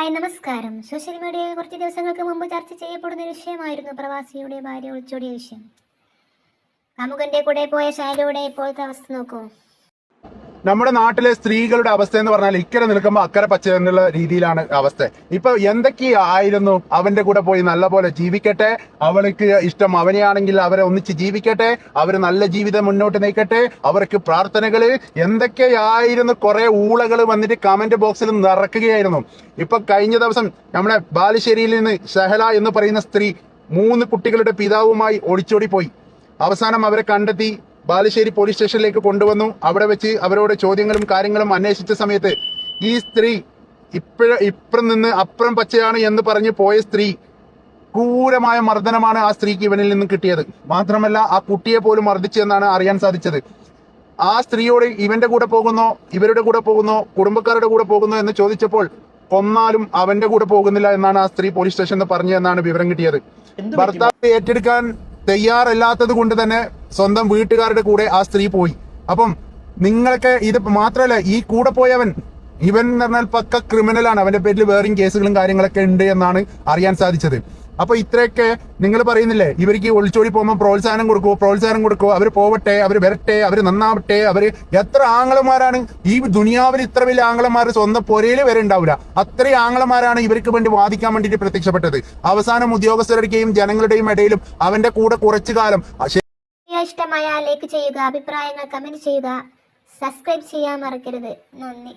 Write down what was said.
Hi നമസ്കാരം. Social മീഡിയയിൽ കുറച്ച് ദിവസങ്ങൾക്ക് മുമ്പ് ചർച്ച ചെയ്യപ്പെടുന്ന ഒരു വിഷയമായിരുന്നു പ്രവാസിയുടെ ഭാര്യ ഒളിച്ചോടിയ വിഷയം. കാമുകന്റെ കൂടെ പോയ ഷാലയുടെ ഇപ്പോഴത്തെ അവസ്ഥ നോക്കൂ. നമ്മുടെ നാട്ടിലെ സ്ത്രീകളുടെ അവസ്ഥ എന്ന് പറഞ്ഞാൽ ഇക്കരെ നിൽക്കുമ്പോൾ അക്കരെ പച്ച എന്നുള്ള രീതിയിലാണ് അവസ്ഥ. ഇപ്പൊ എന്തൊക്കെയായിരുന്നു, അവന്റെ കൂടെ പോയി നല്ല പോലെ ജീവിക്കട്ടെ, അവൾക്ക് ഇഷ്ടം അവനെയാണെങ്കിൽ അവരെ ഒന്നിച്ച് ജീവിക്കട്ടെ, അവര് നല്ല ജീവിതം മുന്നോട്ട് നയിക്കട്ടെ, അവർക്ക് പ്രാർത്ഥനകള് എന്തൊക്കെയായിരുന്നു. കുറെ ഊളകൾ വന്നിട്ട് കമന്റ് ബോക്സിൽ നിറക്കുകയായിരുന്നു. ഇപ്പൊ കഴിഞ്ഞ ദിവസം നമ്മുടെ ബാലുശ്ശേരിയിൽ നിന്ന് ഷഹല എന്ന് പറയുന്ന സ്ത്രീ 3 കുട്ടികളുടെ പിതാവുമായി ഒളിച്ചോടി പോയി. അവസാനം അവരെ കണ്ടെത്തി ബാലുശ്ശേരി പോലീസ് സ്റ്റേഷനിലേക്ക് കൊണ്ടുവന്നു. അവിടെ വെച്ച് അവരോട് ചോദ്യങ്ങളും കാര്യങ്ങളും അന്വേഷിച്ച സമയത്ത് ഈ സ്ത്രീ ഇപ്പുറം നിന്ന് അപ്പുറം പച്ചയാണ് എന്ന് പറഞ്ഞ് പോയ സ്ത്രീ, ക്രൂരമായ മർദ്ദനമാണ് ആ സ്ത്രീക്ക് ഇവനിൽ നിന്നും കിട്ടിയത്. മാത്രമല്ല ആ കുട്ടിയെ പോലും മർദ്ദിച്ചെന്നാണ് അറിയാൻ സാധിച്ചത്. ആ സ്ത്രീയോട് ഇവന്റെ കൂടെ പോകുന്നോ, ഇവരുടെ കൂടെ പോകുന്നോ, കുടുംബക്കാരുടെ കൂടെ പോകുന്നോ എന്ന് ചോദിച്ചപ്പോൾ കൊന്നാലും അവന്റെ കൂടെ പോകുന്നില്ല എന്നാണ് ആ സ്ത്രീ പോലീസ് സ്റ്റേഷനിൽ പറഞ്ഞതെന്നാണ് വിവരം കിട്ടിയത്. ഭർത്താവ് ഏറ്റെടുക്കാൻ തയ്യാറല്ലാത്തത് കൊണ്ട് തന്നെ സ്വന്തം വീട്ടുകാരുടെ കൂടെ ആ സ്ത്രീ പോയി. അപ്പം നിങ്ങൾക്ക് ഇത് മാത്രമല്ല, ഈ കൂടെ പോയവൻ ഇവൻ എന്ന് പറഞ്ഞാൽ പക്ക ക്രിമിനലാണ്. അവന്റെ പേരിൽ വേറെയും കേസുകളും കാര്യങ്ങളൊക്കെ ഉണ്ട് എന്നാണ് അറിയാൻ സാധിച്ചത്. അപ്പൊ ഇത്രയൊക്കെ നിങ്ങൾ പറയുന്നില്ലേ, ഇവർക്ക് ഒളിച്ചോടി പോകുമ്പോൾ പ്രോത്സാഹനം കൊടുക്കുവോ, അവർ പോവട്ടെ, അവർ വരട്ടെ, അവർ നന്നാവട്ടെ. അവര് എത്ര ആങ്ങളമാരാണ് ഈ ദുനിയാവിൽ, ഇത്ര വലിയ ആങ്ങളമാർ സ്വന്തം പൊരയിൽ വരെ ഉണ്ടാവില്ല. അത്രയും ആങ്ങളമാരാണ് ഇവർക്ക് വേണ്ടി വാദിക്കാൻ വേണ്ടിയിട്ട് പ്രത്യക്ഷപ്പെട്ടത്. അവസാനം ഉദ്യോഗസ്ഥരുടെയും ജനങ്ങളുടെയും ഇടയിലും അവന്റെ കൂടെ കുറച്ചു കാലം. ഇഷ്ടമായ ലൈക്ക് ചെയ്യുക, അഭിപ്രായങ്ങൾ കമന്റ് ചെയ്യുക, സബ്സ്ക്രൈബ് ചെയ്യാൻ മറക്കരുത്. നന്ദി.